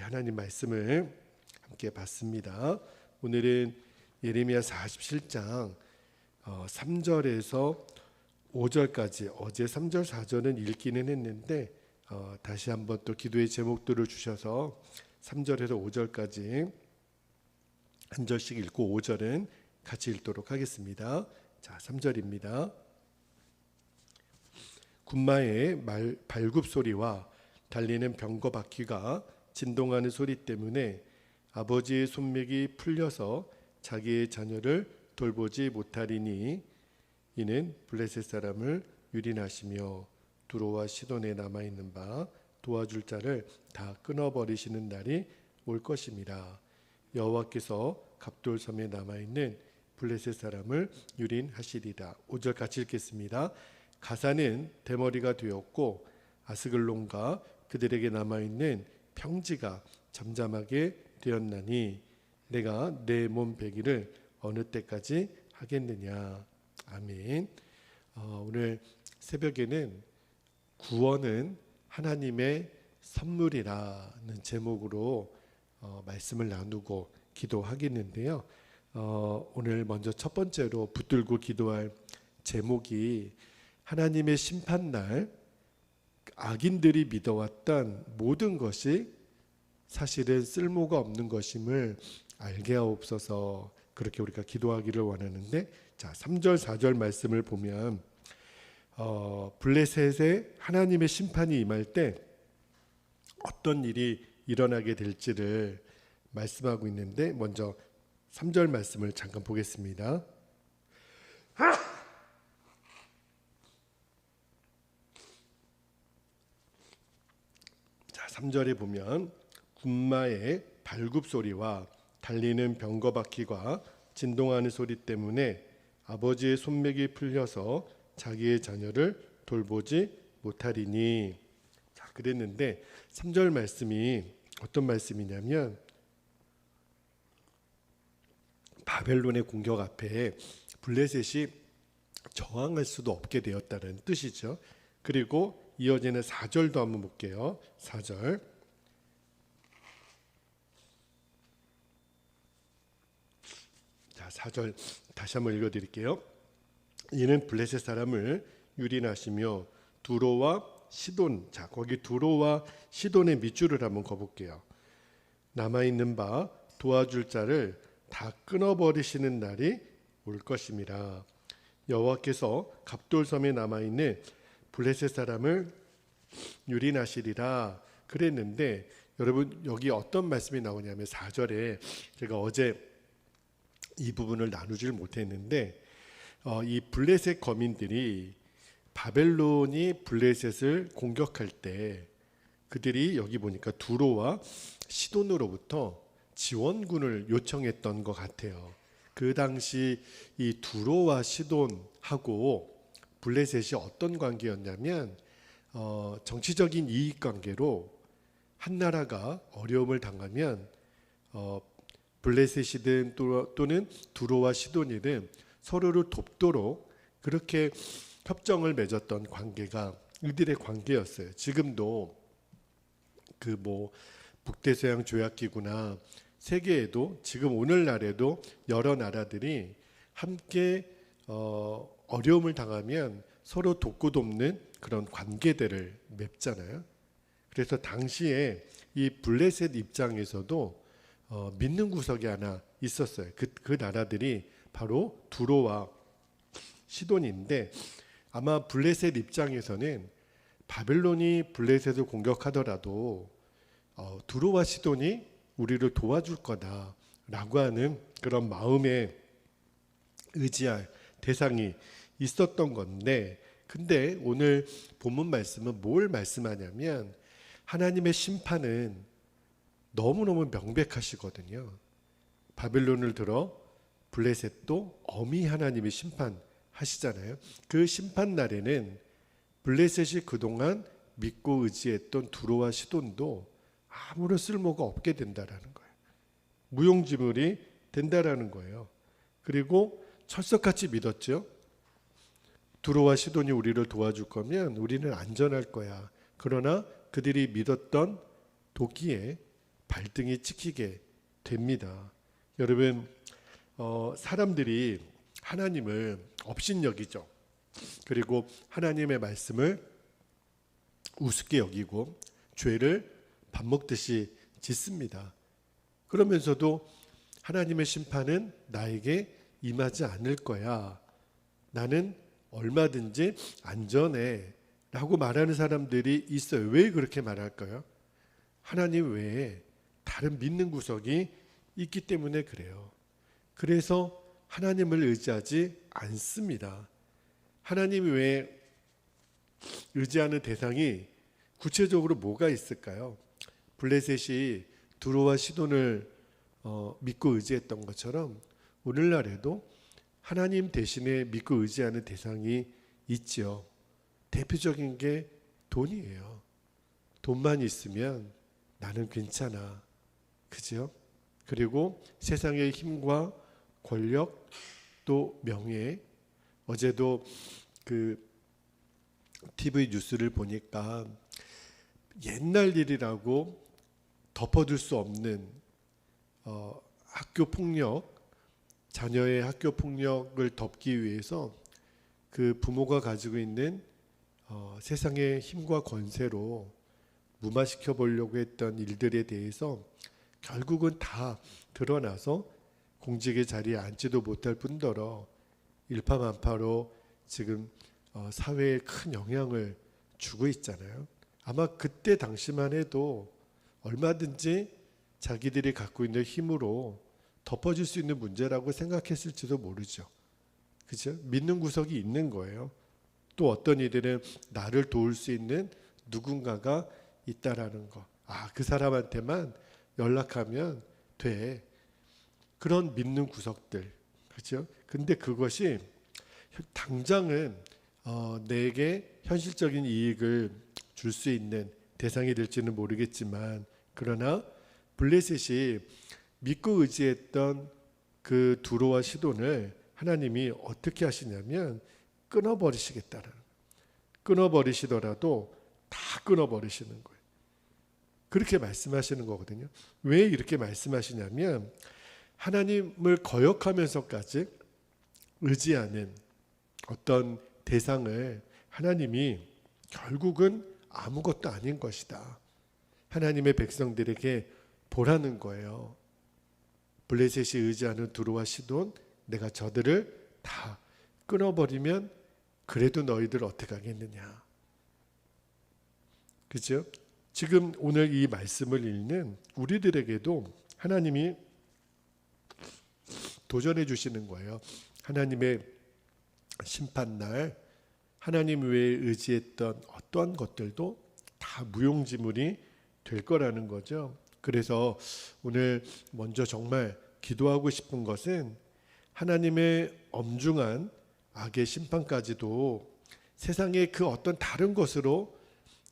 우리 하나님 말씀을 함께 봤습니다. 오늘은 예레미야 47장 3절에서 5절까지 어제 3절 4절은 읽기는 했는데 다시 한번 또 기도의 제목들을 주셔서 3절에서 5절까지 한 절씩 읽고 5절은 같이 읽도록 하겠습니다. 자, 3절입니다. 군마의 발굽 소리와 달리는 병거 바퀴가 진동하는 소리 때문에 아버지의 손맥이 풀려서 자기의 자녀를 돌보지 못하리니 이는 블레셋 사람을 유린하시며 두로와 시돈에 남아있는 바 도와줄 자를 다 끊어버리시는 날이 올 것입니다. 여호와께서 갑돌섬에 남아있는 블레셋 사람을 유린하시리라. 5절 같이 읽겠습니다. 가사는 대머리가 되었고 아스글론과 그들에게 남아있는 평지가 잠잠하게 되었나니 내가 내 몸 배기를 어느 때까지 하겠느냐. 아멘. 오늘 새벽에는 구원은 하나님의 선물이라는 제목으로 말씀을 나누고 기도하겠는데요. 오늘 먼저 첫 번째로 붙들고 기도할 제목이 하나님의 심판날 악인들이 믿어왔던 모든 것이 사실은 쓸모가 없는 것임을 알게 하옵소서. 그렇게 우리가 기도하기를 원하는데, 자 3절 4절 말씀을 보면 블레셋에 하나님의 심판이 임할 때 어떤 일이 일어나게 될지를 말씀하고 있는데, 먼저 3절 말씀을 잠깐 보겠습니다. 자, 3절에 보면 군마의 발굽 소리와 달리는 병거 바퀴가 진동하는 소리 때문에 아버지의 손맥이 풀려서 자기의 자녀를 돌보지 못하리니. 자, 그랬는데 3절 말씀이 어떤 말씀이냐면 바벨론의 공격 앞에 블레셋이 저항할 수도 없게 되었다는 뜻이죠. 그리고 이어지는 4절도 한번 볼게요. 4절. 자, 4절 다시 한번 읽어드릴게요. 이는 블레셋 사람을 유린하시며 두로와 시돈, 자 거기 두로와 시돈의 밑줄을 한번 그어볼게요. 남아있는 바 도와줄 자를 다 끊어버리시는 날이 올 것입니다. 여호와께서 갑돌섬에 남아있는 블레셋 사람을 유린하시리라 그랬는데, 여러분 여기 어떤 말씀이 나오냐면 4절에 제가 어제 이 부분을 나누질 못했는데 이 블레셋 거민들이 바벨론이 블레셋을 공격할 때 그들이 여기 보니까 두로와 시돈으로부터 지원군을 요청했던 것 같아요. 그 당시 이 두로와 시돈하고 블레셋이 어떤 관계였냐면 정치적인 이익관계로 한 나라가 어려움을 당하면 블레셋이든 또는 두로와 시돈이든 서로를 돕도록 그렇게 협정을 맺었던 관계가 이들의 관계였어요. 지금도 그 북대서양 조약기구나 세계에도 지금 오늘날에도 여러 나라들이 함께 어려움을 당하면 서로 돕고 돕는 그런 관계들을 맺잖아요. 그래서 당시에 이 블레셋 입장에서도 믿는 구석이 하나 있었어요. 그 나라들이 바로 두로와 시돈인데, 아마 블레셋 입장에서는 바벨론이 블레셋을 공격하더라도 두로와 시돈이 우리를 도와줄 거다라고 하는 그런 마음에 의지할 대상이 있었던 건데, 근데 오늘 본문 말씀은 뭘 말씀하냐면 하나님의 심판은 너무너무 명백하시거든요. 바벨론을 들어 블레셋도 엄히 하나님이 심판하시잖아요. 그 심판 날에는 블레셋이 그동안 믿고 의지했던 두로와 시돈도 아무런 쓸모가 없게 된다라는 거예요. 무용지물이 된다라는 거예요. 그리고 철석같이 믿었죠. 두로와 시돈이 우리를 도와줄 거면 우리는 안전할 거야. 그러나 그들이 믿었던 도끼에 발등이 찍히게 됩니다. 여러분, 사람들이 하나님을 업신여기죠. 그리고 하나님의 말씀을 우습게 여기고 죄를 밥 먹듯이 짓습니다. 그러면서도 하나님의 심판은 나에게 임하지 않을 거야. 나는 얼마든지 안전해 라고 말하는 사람들이 있어요. 왜 그렇게 말할까요? 하나님 외에 다른 믿는 구석이 있기 때문에 그래요. 그래서 하나님을 의지하지 않습니다. 하나님 외에 의지하는 대상이 구체적으로 뭐가 있을까요? 블레셋이 두로와 시돈을 믿고 의지했던 것처럼 오늘날에도 하나님 대신에 믿고 의지하는 대상이 있죠. 대표적인 게 돈이에요. 돈만 있으면 나는 괜찮아. 그죠? 그리고 세상의 힘과 권력 또 명예. 어제도 그 TV 뉴스를 보니까 옛날 일이라고 덮어둘 수 없는 학교 폭력, 자녀의 학교 폭력을 덮기 위해서 그 부모가 가지고 있는 세상의 힘과 권세로 무마시켜 보려고 했던 일들에 대해서 결국은 다 드러나서 공직의 자리에 앉지도 못할 뿐더러 일파만파로 지금 사회에 큰 영향을 주고 있잖아요. 아마 그때 당시만 해도 얼마든지 자기들이 갖고 있는 힘으로 덮어줄 수 있는 문제라고 생각했을지도 모르죠. 그죠? 믿는 구석이 있는 거예요. 또 어떤 이들은 나를 도울 수 있는 누군가가 있다라는 거. 그 사람한테만 연락하면 돼. 그런 믿는 구석들. 그죠? 근데 그것이 당장은 내게 현실적인 이익을 줄 수 있는 대상이 될지는 모르겠지만, 그러나 블레셋이 믿고 의지했던 그 두로와 시돈을 하나님이 어떻게 하시냐면 끊어버리시겠다는, 끊어버리시더라도 다 끊어버리시는 거예요. 그렇게 말씀하시는 거거든요. 왜 이렇게 말씀하시냐면 하나님을 거역하면서까지 의지하는 어떤 대상을 하나님이 결국은 아무것도 아닌 것이다. 하나님의 백성들에게 보라는 거예요. 블레셋이 의지하는 두로와 시돈, 내가 저들을 다 끊어버리면 그래도 너희들 어떻게 하겠느냐. 그죠? 지금 오늘 이 말씀을 읽는 우리들에게도 하나님이 도전해 주시는 거예요. 하나님의 심판날 하나님 외에 의지했던 어떠한 것들도 다 무용지물이 될 거라는 거죠. 그래서 오늘 먼저 정말 기도하고 싶은 것은 하나님의 엄중한 악의 심판까지도 세상의 그 어떤 다른 것으로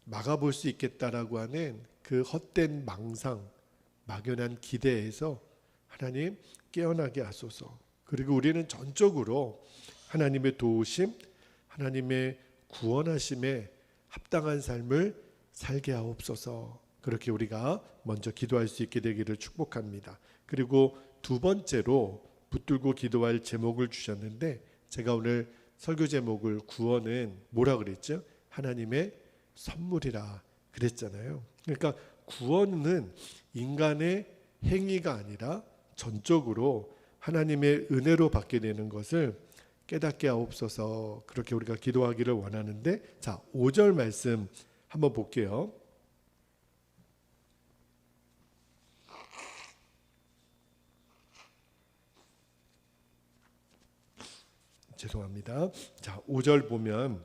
막아볼 수 있겠다라고 하는 그 헛된 망상, 막연한 기대에서 하나님 깨어나게 하소서. 그리고 우리는 전적으로 하나님의 도우심, 하나님의 구원하심에 합당한 삶을 살게 하옵소서. 그렇게 우리가 먼저 기도할 수 있게 되기를 축복합니다. 그리고 두 번째로 붙들고 기도할 제목을 주셨는데, 제가 오늘 설교 제목을 구원은 뭐라 그랬죠? 하나님의 선물이라 그랬잖아요. 그러니까 구원은 인간의 행위가 아니라 전적으로 하나님의 은혜로 받게 되는 것을 깨닫게 하옵소서. 그렇게 우리가 기도하기를 원하는데, 자, 5절 말씀 한번 볼게요. 죄송합니다. 자, 5절 보면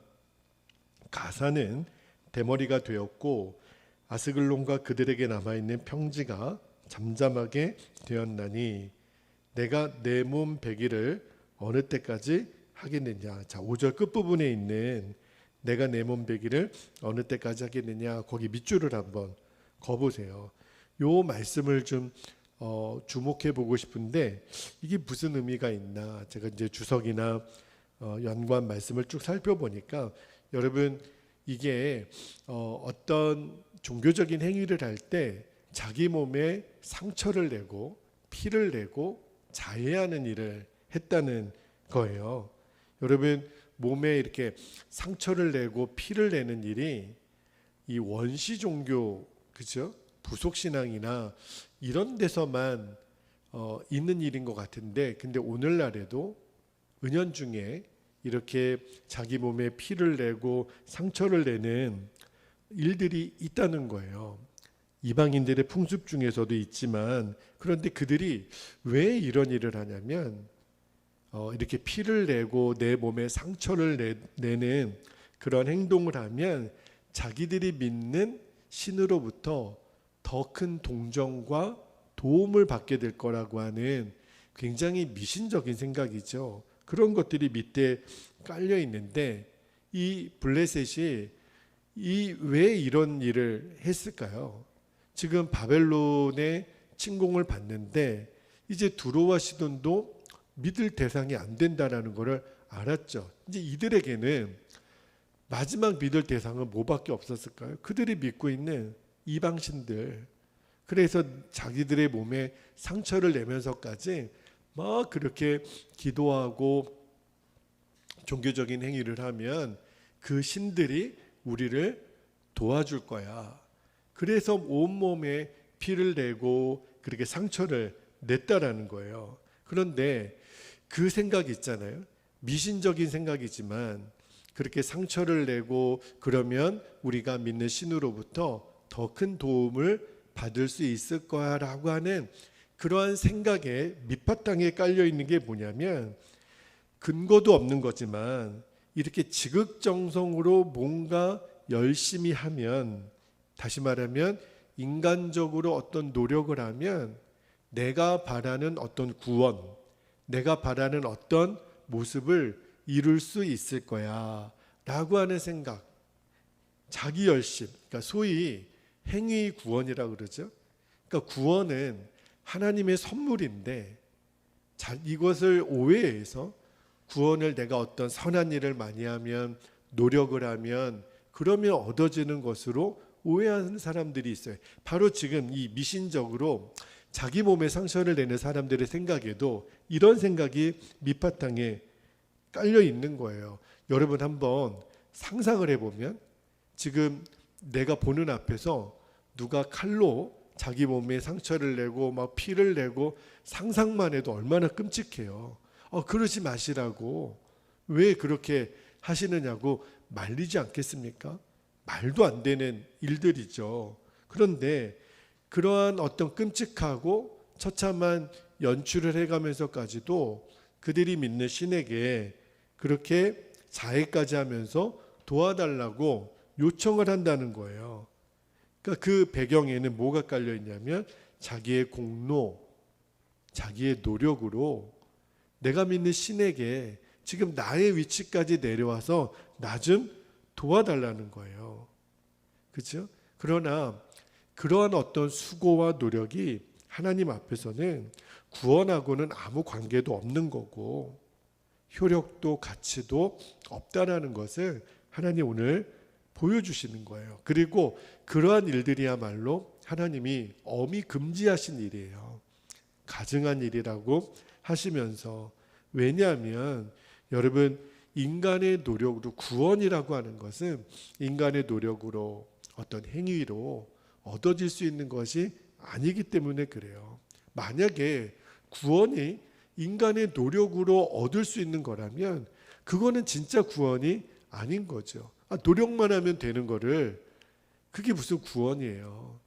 가사는 대머리가 되었고 아스글론과 그들에게 남아있는 평지가 잠잠하게 되었나니 내가 내 몸 배기를 어느 때까지 하겠느냐. 자, 5절 끝부분에 있는 내가 내 몸 배기를 어느 때까지 하겠느냐, 거기 밑줄을 한번 거보세요. 요 말씀을 좀 주목해 보고 싶은데 이게 무슨 의미가 있나. 제가 이제 주석이나 연관 말씀을 쭉 살펴보니까 여러분, 이게 어떤 종교적인 행위를 할 때 자기 몸에 상처를 내고 피를 내고 자해하는 일을 했다는 거예요. 여러분, 몸에 이렇게 상처를 내고 피를 내는 일이 이 원시 종교, 그죠? 부속 신앙이나 이런 데서만 있는 일인 것 같은데, 근데 오늘날에도 은연중에 이렇게 자기 몸에 피를 내고 상처를 내는 일들이 있다는 거예요. 이방인들의 풍습 중에서도 있지만, 그런데 그들이 왜 이런 일을 하냐면 이렇게 피를 내고 내 몸에 상처를 내는 그런 행동을 하면 자기들이 믿는 신으로부터 더 큰 동정과 도움을 받게 될 거라고 하는 굉장히 미신적인 생각이죠. 그런 것들이 밑에 깔려 있는데, 이 블레셋이 왜 이런 일을 했을까요? 지금 바벨론의 침공을 받는데 이제 두로와 시돈도 믿을 대상이 안 된다라는 것을 알았죠. 이제 이들에게는 마지막 믿을 대상은 뭐밖에 없었을까요? 그들이 믿고 있는 이방신들. 그래서 자기들의 몸에 상처를 내면서까지 막 그렇게 기도하고 종교적인 행위를 하면 그 신들이 우리를 도와줄 거야. 그래서 온몸에 피를 내고 그렇게 상처를 냈다라는 거예요. 그런데 그 생각이 있잖아요. 미신적인 생각이지만 그렇게 상처를 내고 그러면 우리가 믿는 신으로부터 더 큰 도움을 받을 수 있을 거야라고 하는 그러한 생각에 밑바탕에 깔려 있는 게 뭐냐면, 근거도 없는 거지만 이렇게 지극정성으로 뭔가 열심히 하면, 다시 말하면 인간적으로 어떤 노력을 하면 내가 바라는 어떤 구원, 내가 바라는 어떤 모습을 이룰 수 있을 거야 라고 하는 생각, 자기 열심, 그러니까 소위 행위 구원이라고 그러죠. 그러니까 구원은 하나님의 선물인데 이것을 오해해서 구원을 내가 어떤 선한 일을 많이 하면, 노력을 하면 그러면 얻어지는 것으로 오해하는 사람들이 있어요. 바로 지금 이 미신적으로 자기 몸에 상처를 내는 사람들의 생각에도 이런 생각이 밑바탕에 깔려 있는 거예요. 여러분 한번 상상을 해보면, 지금 내가 보는 앞에서 누가 칼로 자기 몸에 상처를 내고 막 피를 내고, 상상만 해도 얼마나 끔찍해요. 그러지 마시라고, 왜 그렇게 하시느냐고 말리지 않겠습니까? 말도 안 되는 일들이죠. 그런데 그러한 어떤 끔찍하고 처참한 연출을 해가면서까지도 그들이 믿는 신에게 그렇게 자해까지 하면서 도와달라고 요청을 한다는 거예요. 그러니까 그 배경에는 뭐가 깔려 있냐면 자기의 공로, 자기의 노력으로 내가 믿는 신에게 지금 나의 위치까지 내려와서 나 좀 도와달라는 거예요. 그렇죠? 그러나 그러한 어떤 수고와 노력이 하나님 앞에서는 구원하고는 아무 관계도 없는 거고 효력도 가치도 없다라는 것을 하나님 오늘 보여주시는 거예요. 그리고 그러한 일들이야말로 하나님이 엄히 금지하신 일이에요. 가증한 일이라고 하시면서, 왜냐하면 여러분, 인간의 노력으로 구원이라고 하는 것은 인간의 노력으로 어떤 행위로 얻어질 수 있는 것이 아니기 때문에 그래요. 만약에 구원이 인간의 노력으로 얻을 수 있는 거라면 그거는 진짜 구원이 아닌 거죠. 노력만 하면 되는 거를, 그게 무슨 구원이에요.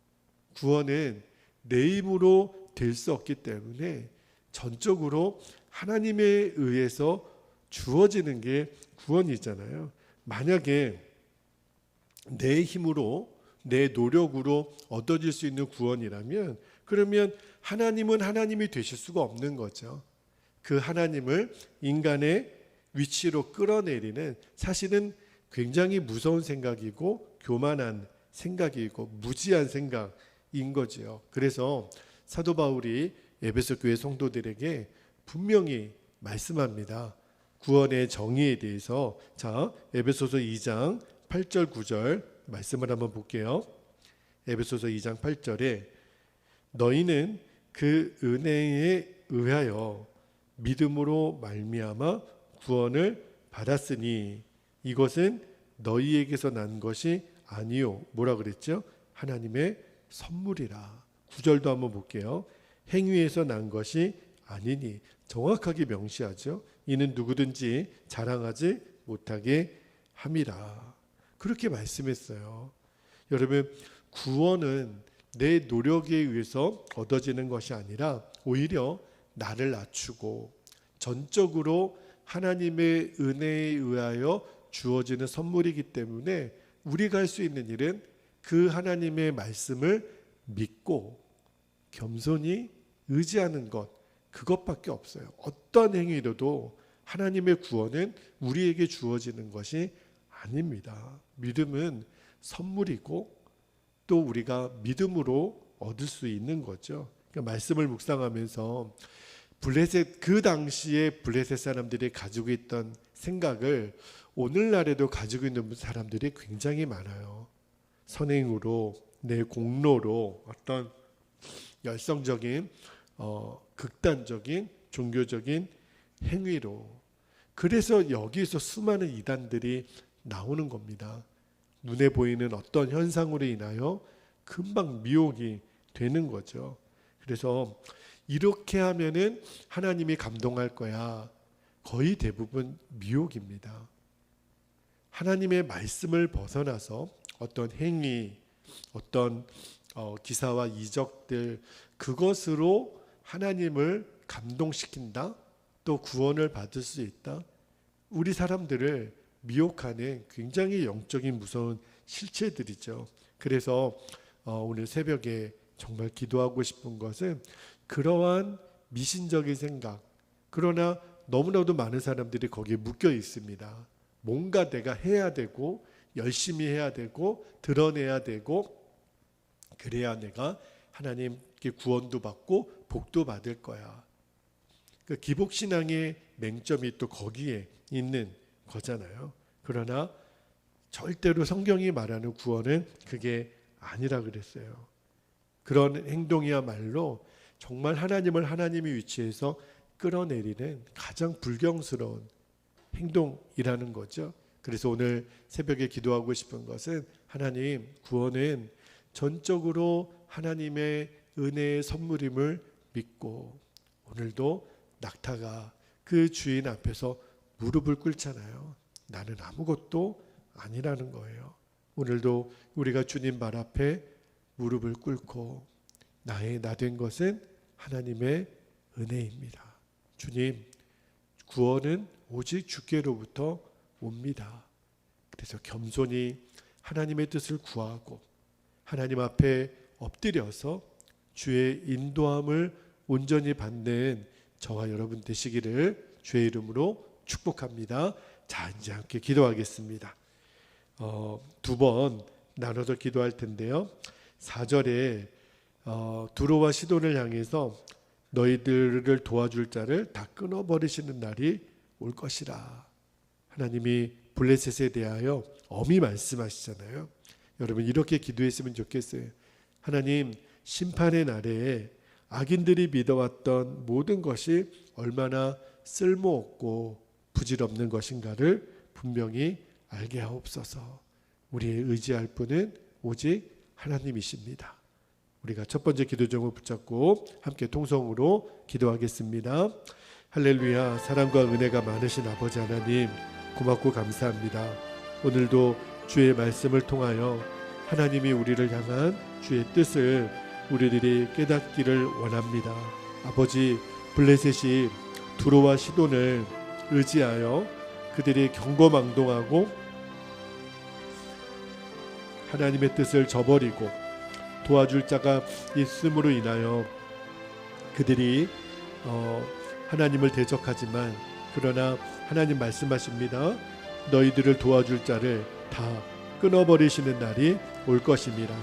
구원은 내 힘으로 될 수 없기 때문에 전적으로 하나님에 의해서 주어지는 게 구원이잖아요. 만약에 내 힘으로, 내 노력으로 얻어질 수 있는 구원이라면 그러면 하나님은 하나님이 되실 수가 없는 거죠. 그 하나님을 인간의 위치로 끌어내리는, 사실은 굉장히 무서운 생각이고 교만한 생각이고 무지한 생각인 거죠. 그래서 사도 바울이 에베소 교회 성도들에게 분명히 말씀합니다. 구원의 정의에 대해서. 자, 에베소서 2장 8절 9절 말씀을 한번 볼게요. 에베소서 2장 8절에 너희는 그 은혜에 의하여 믿음으로 말미암아 구원을 받았으니 이것은 너희에게서 난 것이 아니요. 뭐라 그랬죠? 하나님의 선물이라. 9절도 한번 볼게요. 행위에서 난 것이 아니니. 정확하게 명시하죠. 이는 누구든지 자랑하지 못하게 함이라. 그렇게 말씀했어요. 여러분, 구원은 내 노력에 의해서 얻어지는 것이 아니라 오히려 나를 낮추고 전적으로 하나님의 은혜에 의하여 주어지는 선물이기 때문에 우리가 할 수 있는 일은 그 하나님의 말씀을 믿고 겸손히 의지하는 것, 그것밖에 없어요. 어떤 행위로도 하나님의 구원은 우리에게 주어지는 것이 아닙니다. 믿음은 선물이고 또 우리가 믿음으로 얻을 수 있는 거죠. 그러니까 말씀을 묵상하면서 블레셋, 그 당시에 블레셋 사람들이 가지고 있던 생각을 오늘날에도 가지고 있는 사람들이 굉장히 많아요. 선행으로, 내 공로로, 어떤 열성적인 극단적인 종교적인 행위로. 그래서 여기에서 수많은 이단들이 나오는 겁니다. 눈에 보이는 어떤 현상으로 인하여 금방 미혹이 되는 거죠. 그래서 이렇게 하면은 하나님이 감동할 거야. 거의 대부분 미혹입니다. 하나님의 말씀을 벗어나서 어떤 행위, 어떤 기사와 이적들, 그것으로 하나님을 감동시킨다, 또 구원을 받을 수 있다. 우리 사람들을 미혹하는 굉장히 영적인 무서운 실체들이죠. 그래서 오늘 새벽에 정말 기도하고 싶은 것은 그러한 미신적인 생각, 그러나 너무나도 많은 사람들이 거기에 묶여 있습니다. 뭔가 내가 해야 되고 열심히 해야 되고 드러내야 되고 그래야 내가 하나님께 구원도 받고 복도 받을 거야. 그 기복신앙의 맹점이 또 거기에 있는 거잖아요. 그러나 절대로 성경이 말하는 구원은 그게 아니라 그랬어요. 그런 행동이야말로 정말 하나님을 하나님의 위치에서 끌어내리는 가장 불경스러운 행동이라는 거죠. 그래서 오늘 새벽에 기도하고 싶은 것은 하나님, 구원은 전적으로 하나님의 은혜의 선물임을 믿고 오늘도 낙타가 그 주인 앞에서 무릎을 꿇잖아요. 나는 아무것도 아니라는 거예요. 오늘도 우리가 주님 발 앞에 무릎을 꿇고 나의 나 된 것은 하나님의 은혜입니다. 주님, 구원은 오직 주께로부터 옵니다. 그래서 겸손히 하나님의 뜻을 구하고 하나님 앞에 엎드려서 주의 인도함을 온전히 받는 저와 여러분 되시기를 주의 이름으로 축복합니다. 자, 이제 함께 기도하겠습니다. 두 번 나눠서 기도할 텐데요. 4절에 두로와 시돈을 향해서 너희들을 도와줄 자를 다 끊어버리시는 날이 올 것이라. 하나님이 블레셋에 대하여 엄히 말씀하시잖아요. 여러분 이렇게 기도했으면 좋겠어요. 하나님, 심판의 날에 악인들이 믿어왔던 모든 것이 얼마나 쓸모없고 부질없는 것인가를 분명히 알게 하옵소서. 우리의 의지할 분은 오직 하나님이십니다. 우리가 첫 번째 기도 제목을 붙잡고 함께 통성으로 기도하겠습니다. 할렐루야. 사랑과 은혜가 많으신 아버지 하나님, 고맙고 감사합니다. 오늘도 주의 말씀을 통하여 하나님이 우리를 향한 주의 뜻을 우리들이 깨닫기를 원합니다. 아버지, 블레셋이 두로와 시돈을 의지하여 그들이 경거망동하고 하나님의 뜻을 저버리고 도와줄 자가 있음으로 인하여 그들이 하나님을 대적하지만, 그러나 하나님 말씀하십니다. 너희들을 도와줄 자를 다 끊어버리시는 날이 올 것입니다.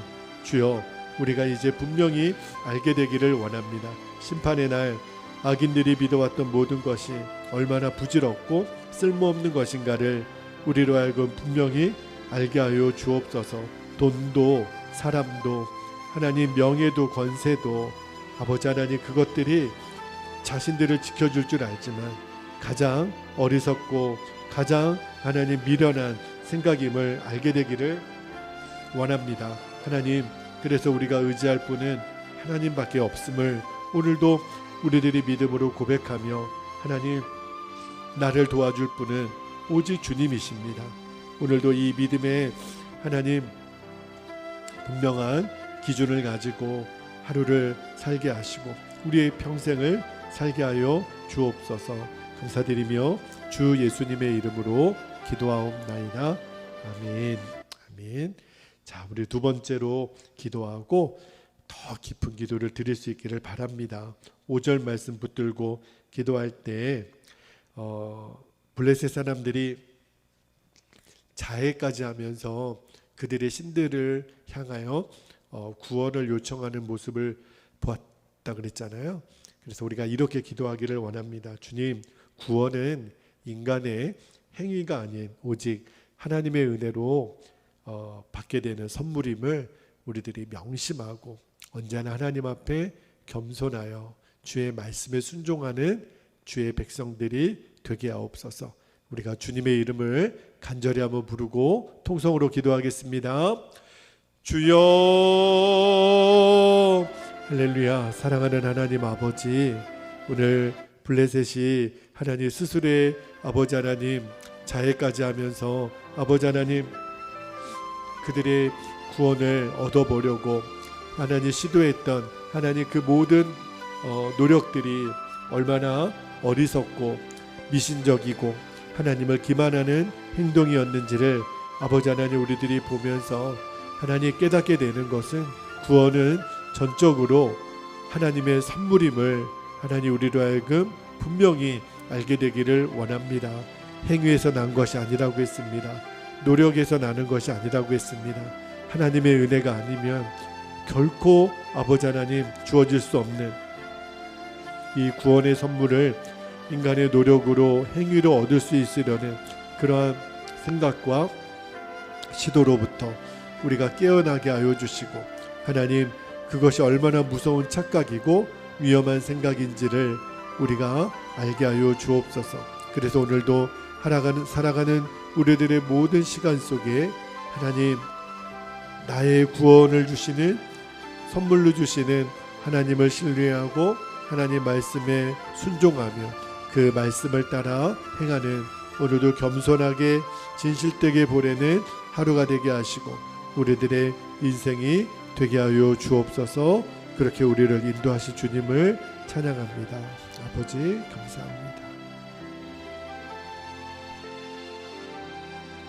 주여, 우리가 이제 분명히 알게 되기를 원합니다. 심판의 날 악인들이 믿어왔던 모든 것이 얼마나 부질없고 쓸모없는 것인가를 우리로 하여금 분명히 알게 하여 주옵소서. 돈도 사람도 하나님 명예도 권세도 아버지 하나님 그것들이 자신들을 지켜줄 줄 알지만 가장 어리석고 가장 하나님 미련한 생각임을 알게 되기를 원합니다. 하나님, 그래서 우리가 의지할 분은 하나님밖에 없음을 오늘도 우리들이 믿음으로 고백하며 하나님, 나를 도와줄 분은 오직 주님이십니다. 오늘도 이 믿음에 하나님 분명한 기준을 가지고 하루를 살게 하시고 우리의 평생을 살게 하여 주옵소서. 감사드리며 주 예수님의 이름으로 기도하옵나이다. 아멘. 아멘. 자, 우리 두 번째로 기도하고 더 깊은 기도를 드릴 수 있기를 바랍니다. 5절 말씀 붙들고 기도할 때 블레셋 사람들이 자해까지 하면서 그들의 신들을 향하여 구원을 요청하는 모습을 보았다 그랬잖아요. 그래서 우리가 이렇게 기도하기를 원합니다. 주님, 구원은 인간의 행위가 아닌 오직 하나님의 은혜로 받게 되는 선물임을 우리들이 명심하고 언제나 하나님 앞에 겸손하여 주의 말씀에 순종하는 주의 백성들이 되게 하옵소서. 우리가 주님의 이름을 간절히 한번 부르고 통성으로 기도하겠습니다. 주여, 할렐루야. 사랑하는 하나님 아버지, 오늘 블레셋이 하나님 스스로의 아버지 하나님 자해까지 하면서 아버지 하나님 그들의 구원을 얻어보려고 하나님 시도했던 하나님 그 모든 노력들이 얼마나 어리석고 미신적이고 하나님을 기만하는 행동이었는지를 아버지 하나님 우리들이 보면서 하나님 깨닫게 되는 것은 구원은 전적으로 하나님의 선물임을 하나님 우리로 하여금 분명히 알게 되기를 원합니다. 행위에서 난 것이 아니라고 했습니다. 노력에서 나는 것이 아니라고 했습니다. 하나님의 은혜가 아니면 결코 아버지 하나님 주어질 수 없는 이 구원의 선물을 인간의 노력으로 행위로 얻을 수 있으려는 그러한 생각과 시도로부터 우리가 깨어나게 하여 주시고 하나님 그것이 얼마나 무서운 착각이고 위험한 생각인지를 우리가 알게 하여 주옵소서. 그래서 오늘도 살아가는 우리들의 모든 시간 속에 하나님 나의 구원을 주시는 선물로 주시는 하나님을 신뢰하고 하나님 말씀에 순종하며 그 말씀을 따라 행하는 오늘도 겸손하게 진실되게 보내는 하루가 되게 하시고 우리들의 인생이 되게 하여 주옵소서. 그렇게 우리를 인도하실 주님을 찬양합니다. 아버지 감사합니다.